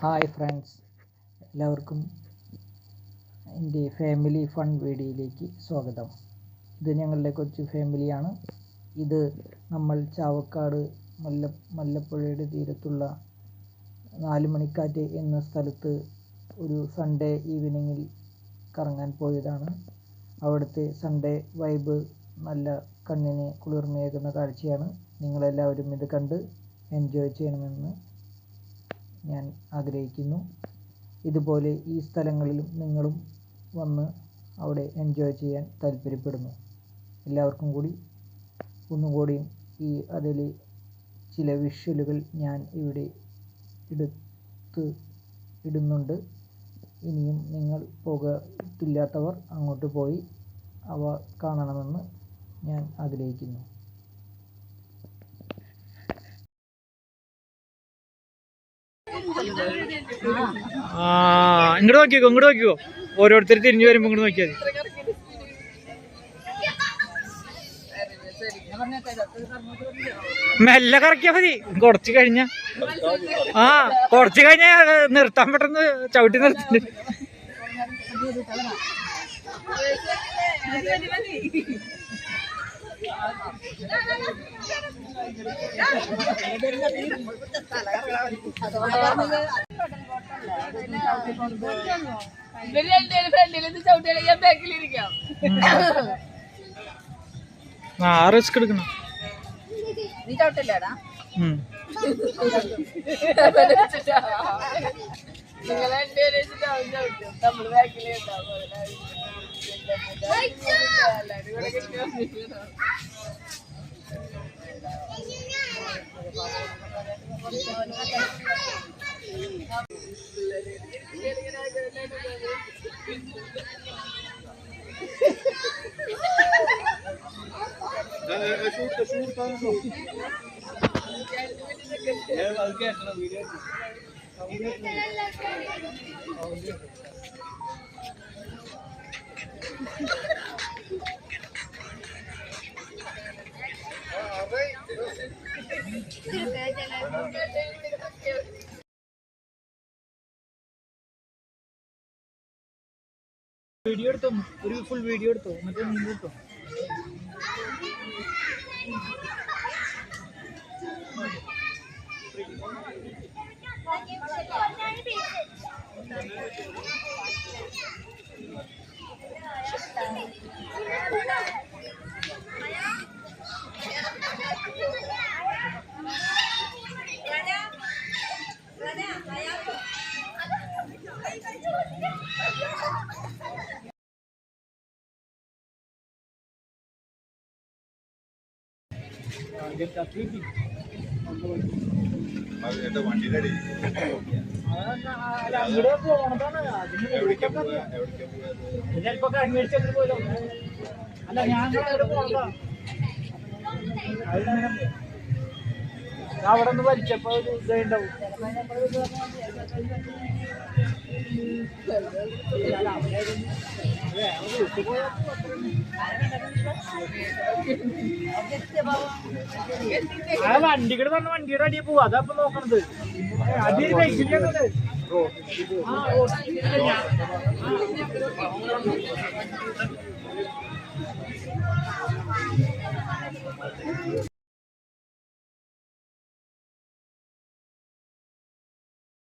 Hi friends, എല്ലാവർക്കും എൻ്റെ family fun വീഡിയോയിലേക്ക് സ്വാഗതം. ഇത് ഞങ്ങളുടെ കൊച്ചു ഫാമിലിയാണ്. ഇത് നമ്മൾ ചാവക്കാട് മല്ലപ്പുഴയുടെ തീരത്തുള്ള നാലുമണിക്കാറ്റ് എന്ന സ്ഥലത്ത് ഒരു സൺഡേ ഈവനിങ്ങിൽ കറങ്ങാൻ പോയതാണ്. അവിടുത്തെ സൺഡേ വൈബ് നല്ല കണ്ണിന് കുളിർമയേകുന്ന കാഴ്ചയാണ്. നിങ്ങളെല്ലാവരും ഇത് കണ്ട് എൻജോയ് ചെയ്യണമെന്ന് ഞാൻ ആഗ്രഹിക്കുന്നു. ഇതുപോലെ ഈ സ്ഥലങ്ങളിലും നിങ്ങളും വന്ന് അവിടെ എൻജോയ് ചെയ്യാൻ താല്പര്യപ്പെടുന്നു. എല്ലാവർക്കും കൂടി ഒന്നുകൂടിയും അതിൽ ചില വിഷ്വലുകൾ ഞാൻ ഇവിടെ ഇടുന്നുണ്ട്. ഇനിയും നിങ്ങൾ പോയിട്ടില്ലാത്തവർ അങ്ങോട്ട് പോയി അവ കാണണമെന്ന് ഞാൻ ആഗ്രഹിക്കുന്നു. ഇങ്ങോട്ട് നോക്കിക്കോ. ഓരോരുത്തർ തിരിഞ്ഞു വരുമ്പോ ഇങ്ങോട്ട് നോക്കിയാൽ മെല്ലെ കറക്കിയാ മതി. കുറച്ച് കഴിഞ്ഞ നിർത്താൻ പെട്ടെന്ന് ചവിട്ടി നിർത്തി. റിസ്ക് എടുക്കണം. നീ ചവിട്ടില്ലേടാ? നിങ്ങളെ നമ്മള് ബാക്കിൽ വീഡിയോ എടുത്തോ, ഒരു ഫുൾ വീഡിയോ എടുത്തോ, മറ്റേ നീ എടുത്തോ. അല്ല, ഞങ്ങൾ പോകണ്ട. അവിടെ നിന്ന് വലിച്ചപ്പോ ഒരു ഇതുണ്ടാവും. ആ വണ്ടികൾ പറഞ്ഞ വണ്ടിയുടെ അടിയിൽ പോവാ. അതപ്പൊ നോക്കണത് അടിയിൽ കഴിച്ചില്ലത്.